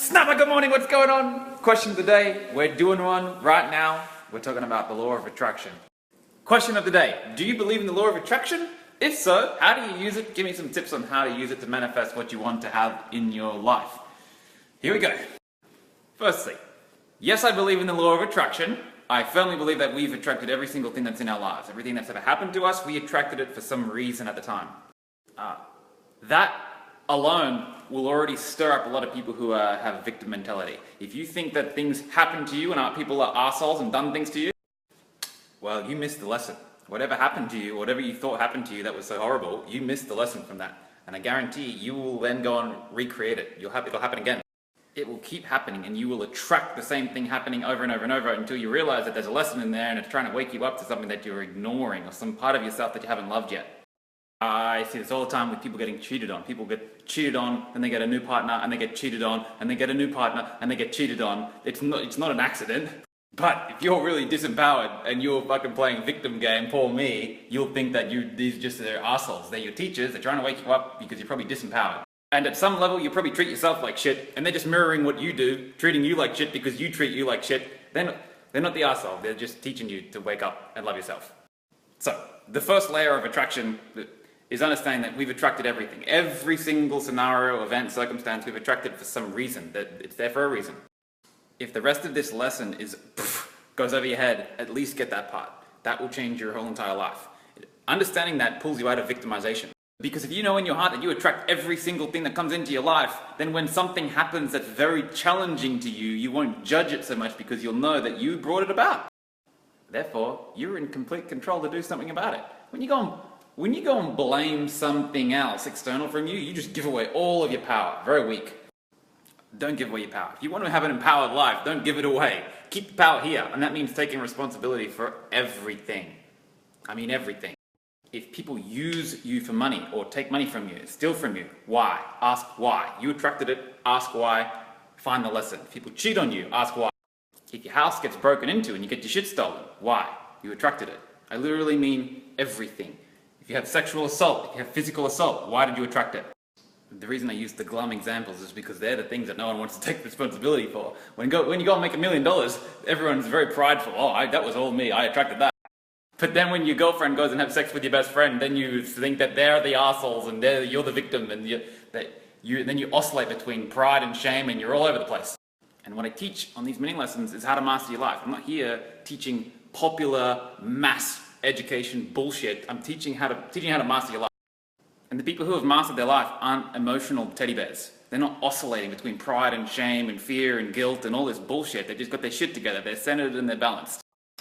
Snapper, good morning, what's going on? Question of the day, we're doing one right now. We're talking about the law of attraction. Question of the day, do you believe in the law of attraction? If so, how do you use it? Give me some tips on how to use it to manifest what you want to have in your life. Here we go. Firstly, yes, I believe in the law of attraction. I firmly believe that we've attracted every single thing that's in our lives. Everything that's ever happened to us, we attracted it for some reason at the time. That alone will already stir up a lot of people who have a victim mentality. If you think that things happen to you and people are assholes and done things to you, well, you missed the lesson. Whatever happened to you, whatever you thought happened to you that was so horrible, you missed the lesson from that. And I guarantee you will then go and recreate it. It'll happen again. It will keep happening and you will attract the same thing happening over and over and over until you realize that there's a lesson in there and it's trying to wake you up to something that you're ignoring or some part of yourself that you haven't loved yet. I see this all the time with people getting cheated on. People get cheated on, then they get a new partner, and they get cheated on, and they get a new partner, and they get cheated on. It's not an accident. But if you're really disempowered and you're fucking playing victim game, poor me, you'll think that these just are assholes. They're your teachers, they're trying to wake you up because you're probably disempowered. And at some level, you probably treat yourself like shit, and they're just mirroring what you do, treating you like shit because you treat you like shit. They're not the asshole, they're just teaching you to wake up and love yourself. So, the first layer of attraction is understanding that we've attracted everything. Every single scenario, event, circumstance, we've attracted for some reason, that it's there for a reason. If the rest of this lesson goes over your head, at least get that part. That will change your whole entire life. Understanding that pulls you out of victimization. Because if you know in your heart that you attract every single thing that comes into your life, then when something happens that's very challenging to you, you won't judge it so much because you'll know that you brought it about. Therefore, you're in complete control to do something about it. When you go and blame something else external from you, you just give away all of your power. Very weak. Don't give away your power. If you want to have an empowered life, don't give it away. Keep the power here, and that means taking responsibility for everything. I mean everything. If people use you for money, or take money from you, steal from you, why? Ask why. You attracted it, ask why, find the lesson. If people cheat on you, ask why. If your house gets broken into and you get your shit stolen, why? You attracted it. I literally mean everything. If you have sexual assault, if you have physical assault, why did you attract it? The reason I use the glum examples is because they're the things that no one wants to take responsibility for. When you go and make $1 million, everyone's very prideful. Oh, that was all me, I attracted that. But then when your girlfriend goes and has sex with your best friend, then you think that they're the assholes and you're the victim, and then you oscillate between pride and shame and you're all over the place. And what I teach on these mini lessons is how to master your life. I'm not here teaching popular mass education bullshit. I'm teaching how to master your life. And the people who have mastered their life aren't emotional teddy bears. They're not oscillating between pride and shame and fear and guilt and all this bullshit. They've just got their shit together. They're centered and they're balanced.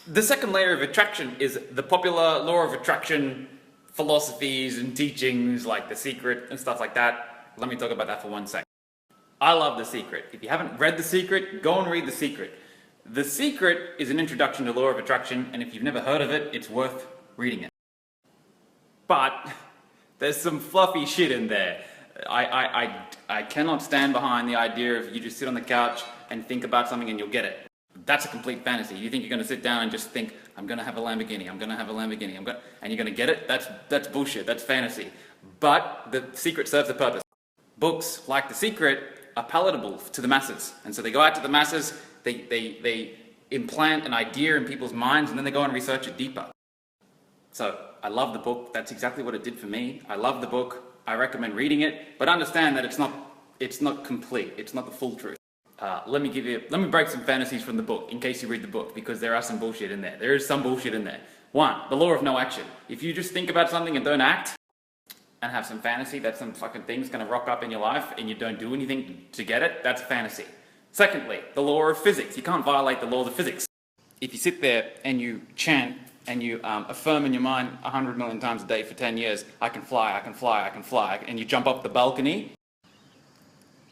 The second layer of attraction is the popular law of attraction philosophies and teachings like The Secret and stuff like that. Let me talk about that for 1 second. I love The Secret. If you haven't read The Secret, go and read The Secret. The Secret is an introduction to law of attraction, and if you've never heard of it, it's worth reading it. But there's some fluffy shit in there. I cannot stand behind the idea of you just sit on the couch and think about something and you'll get it. That's a complete fantasy. You think you're going to sit down and just think, I'm going to have a Lamborghini, I'm going to have a Lamborghini, and you're going to get it? That's bullshit, that's fantasy. But The Secret serves a purpose. Books like The Secret are palatable to the masses, and so they go out to the masses, they implant an idea in people's minds, and then they go and research it deeper. So, I love the book. That's exactly what it did for me. I love the book. I recommend reading it, but understand that it's not complete. It's not the full truth. Let me break some fantasies from the book in case you read the book, because there are some bullshit in there. There is some bullshit in there. 1, the law of no action. If you just think about something and don't act, and have some fantasy that some fucking thing's gonna rock up in your life and you don't do anything to get it, that's fantasy. Secondly, the law of physics. You can't violate the laws of physics. If you sit there and you chant and you affirm in your mind 100 million times a day for 10 years, I can fly, I can fly, I can fly, and you jump up the balcony,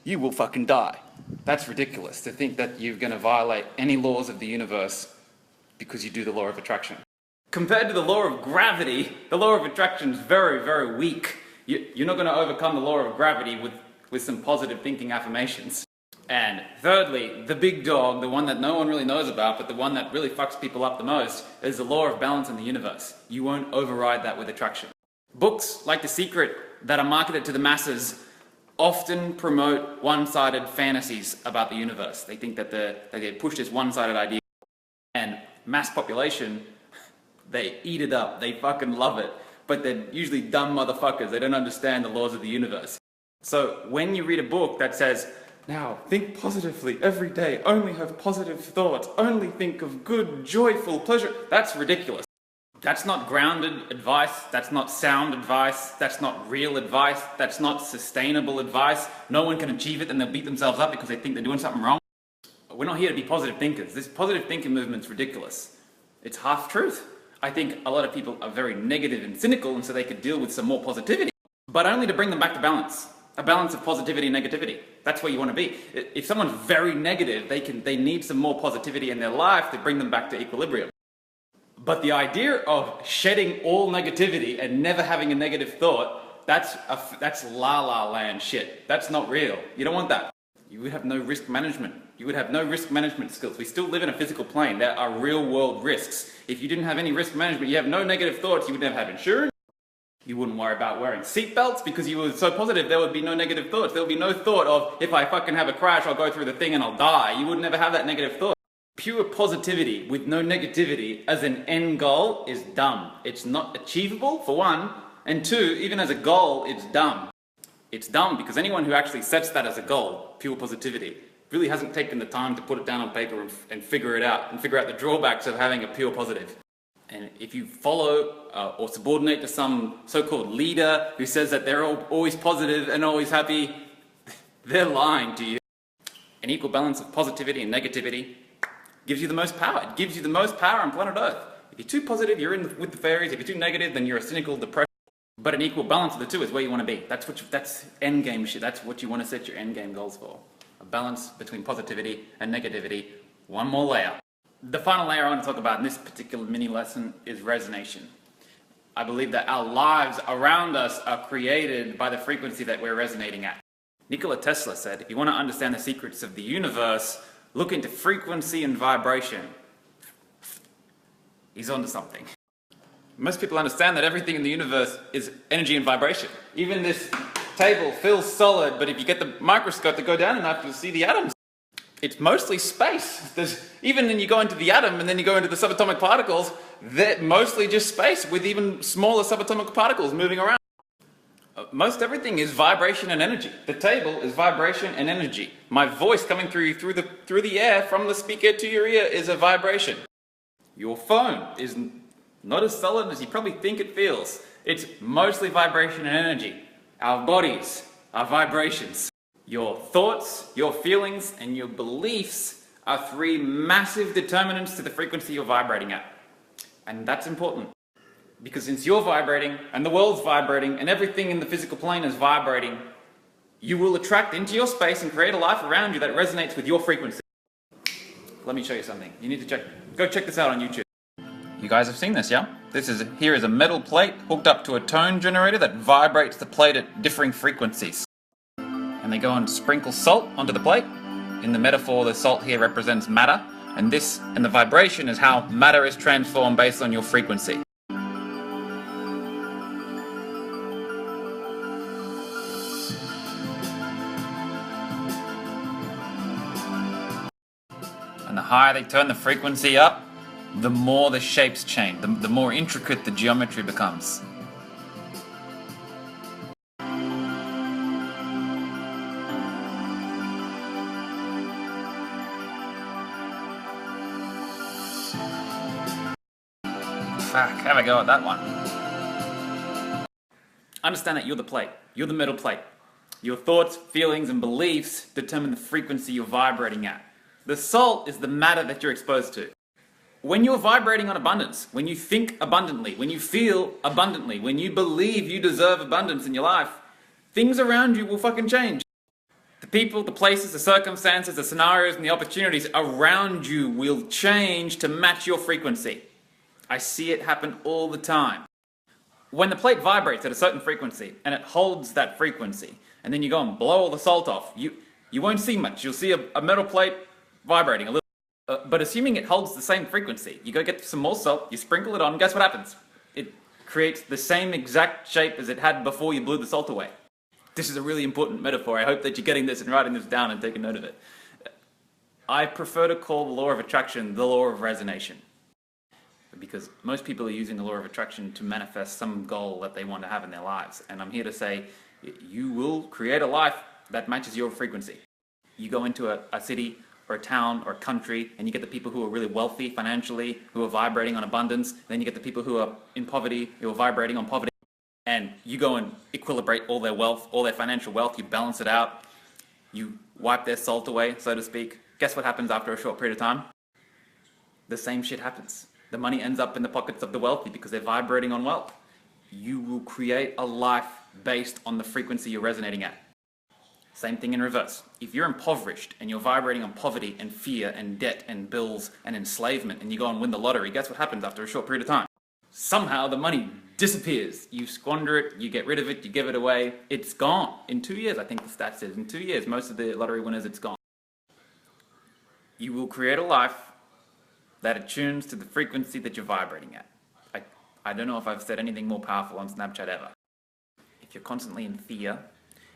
you will fucking die. That's ridiculous to think that you're going to violate any laws of the universe because you do the law of attraction. Compared to the law of gravity, the law of attraction is very, very weak. You're not going to overcome the law of gravity with some positive thinking affirmations. And thirdly, the big dog, the one that no one really knows about, but the one that really fucks people up the most, is the law of balance in the universe. You won't override that with attraction. Books like The Secret that are marketed to the masses often promote one-sided fantasies about the universe. They think that they push this one-sided idea, and mass population, they eat it up. They fucking love it. But they're usually dumb motherfuckers. They don't understand the laws of the universe. So when you read a book that says, now think positively every day, only have positive thoughts, only think of good, joyful pleasure, that's ridiculous. That's not grounded advice, that's not sound advice, that's not real advice, that's not sustainable advice. No one can achieve it and they'll beat themselves up because they think they're doing something wrong. We're not here to be positive thinkers. This positive thinking movement's ridiculous. It's half truth. I think a lot of people are very negative and cynical, and so they could deal with some more positivity, but only to bring them back to balance. A balance of positivity and negativity. That's where you want to be. If someone's very negative, they need some more positivity in their life to bring them back to equilibrium. But the idea of shedding all negativity and never having a negative thought, that's la-la land shit. That's not real. You don't want that. You would have no risk management. You would have no risk management skills. We still live in a physical plane. There are real world risks. If you didn't have any risk management, you have no negative thoughts, you would never have insurance. You wouldn't worry about wearing seatbelts because you were so positive there would be no negative thoughts. There would be no thought of, if I fucking have a crash, I'll go through the thing and I'll die. You would never have that negative thought. Pure positivity with no negativity as an end goal is dumb. It's not achievable, for one, and two, even as a goal, it's dumb. It's dumb because anyone who actually sets that as a goal, pure positivity, really hasn't taken the time to put it down on paper and figure it out, and figure out the drawbacks of having a pure positive. And if you follow or subordinate to some so-called leader who says that they're always positive and always happy, they're lying to you. An equal balance of positivity and negativity gives you the most power. It gives you the most power on planet Earth. If you're too positive, you're in with the fairies. If you're too negative, then you're a cynical, depressed. But an equal balance of the two is where you want to be. That's end game shit. That's what you want to set your end game goals for. A balance between positivity and negativity. One more layer. The final layer I want to talk about in this particular mini lesson is resonation. I believe that our lives around us are created by the frequency that we're resonating at. Nikola Tesla said, if you want to understand the secrets of the universe, look into frequency and vibration. He's onto something. Most people understand that everything in the universe is energy and vibration. Even this table feels solid, but if you get the microscope to go down enough, you'll see the atoms. It's mostly space. Even when you go into the atom and then you go into the subatomic particles, they're mostly just space with even smaller subatomic particles moving around. Most everything is vibration and energy. The table is vibration and energy. My voice coming through the air from the speaker to your ear is a vibration. Your phone is not as solid as you probably think it feels. It's mostly vibration and energy. Our bodies are vibrations. Your thoughts, your feelings, and your beliefs are three massive determinants to the frequency you're vibrating at. And that's important. Because since you're vibrating, and the world's vibrating, and everything in the physical plane is vibrating, you will attract into your space and create a life around you that resonates with your frequency. Let me show you something. You need to go check this out on YouTube. You guys have seen this, yeah? Here is a metal plate hooked up to a tone generator that vibrates the plate at differing frequencies. And they go and sprinkle salt onto the plate. In the metaphor, the salt here represents matter, and the vibration is how matter is transformed based on your frequency. And the higher they turn the frequency up, the more the shapes change, the more intricate the geometry becomes. Fuck, have a go at that one. Understand that you're the plate. You're the metal plate. Your thoughts, feelings, and beliefs determine the frequency you're vibrating at. The salt is the matter that you're exposed to. When you're vibrating on abundance, when you think abundantly, when you feel abundantly, when you believe you deserve abundance in your life, things around you will fucking change. The people, the places, the circumstances, the scenarios, and the opportunities around you will change to match your frequency. I see it happen all the time. When the plate vibrates at a certain frequency, and it holds that frequency, and then you go and blow all the salt off, you won't see much. You'll see a metal plate vibrating a little. But assuming it holds the same frequency, you go get some more salt, you sprinkle it on, guess what happens? It creates the same exact shape as it had before you blew the salt away. This is a really important metaphor. I hope that you're getting this and writing this down and taking note of it. I prefer to call the law of attraction the law of resonation, because most people are using the law of attraction to manifest some goal that they want to have in their lives. And I'm here to say, you will create a life that matches your frequency. You go into a city or a town or a country, and you get the people who are really wealthy financially, who are vibrating on abundance. Then you get the people who are in poverty, who are vibrating on poverty. And you go and equilibrate all their wealth, all their financial wealth, you balance it out, you wipe their salt away, so to speak. Guess what happens after a short period of time? The same shit happens. The money ends up in the pockets of the wealthy because they're vibrating on wealth. You will create a life based on the frequency you're resonating at. Same thing in reverse. If you're impoverished and you're vibrating on poverty and fear and debt and bills and enslavement, and you go and win the lottery, guess what happens after a short period of time? Somehow the money disappears. You squander it, you get rid of it, you give it away, it's gone. In 2 years, I think the stat says, in 2 years, most of the lottery winners, it's gone. You will create a life that attunes to the frequency that you're vibrating at. I don't know if I've said anything more powerful on Snapchat ever. If you're constantly in fear,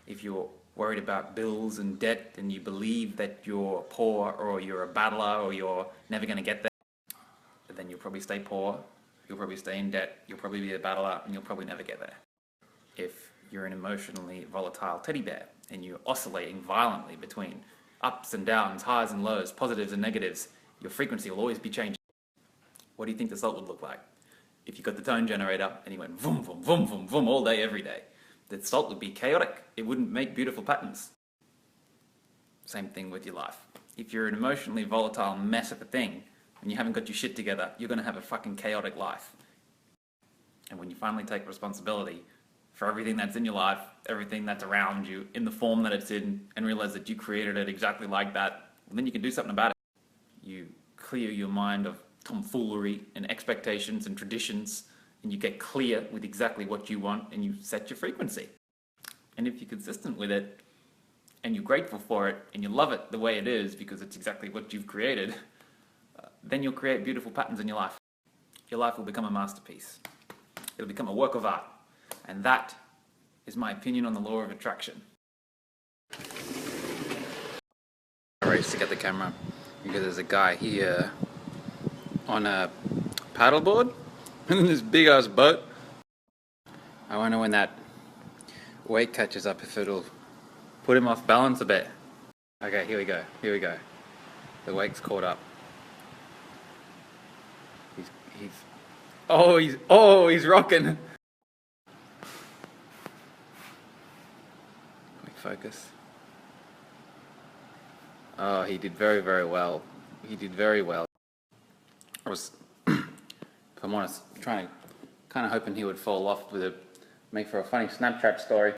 if you're worried about bills and debt, and you believe that you're poor or you're a battler or you're never going to get there, then you'll probably stay poor, you'll probably stay in debt, you'll probably be a battler, and you'll probably never get there. If you're an emotionally volatile teddy bear and you're oscillating violently between ups and downs, highs and lows, positives and negatives, your frequency will always be changing. What do you think the salt would look like? If you got the tone generator and you went vroom, vroom, vroom, vroom, vroom all day, every day, the salt would be chaotic. It wouldn't make beautiful patterns. Same thing with your life. If you're an emotionally volatile mess of a thing and you haven't got your shit together, you're going to have a fucking chaotic life. And when you finally take responsibility for everything that's in your life, everything that's around you, in the form that it's in, and realize that you created it exactly like that, well, then you can do something about it. You clear your mind of tomfoolery and expectations and traditions, and you get clear with exactly what you want, and you set your frequency. And if you're consistent with it, and you're grateful for it, and you love it the way it is because it's exactly what you've created, then you'll create beautiful patterns in your life. Your life will become a masterpiece. It'll become a work of art. And that is my opinion on the law of attraction. I race to get the camera because there's a guy here on a paddleboard in this big ass boat. I wonder when that wake catches up if it'll put him off balance a bit. Okay, here we go. The wake's caught up. He's rocking. Focus. Oh, he did very, very well. He did very well. I was, if I'm honest, kind of hoping he would fall off with make for a funny Snapchat story.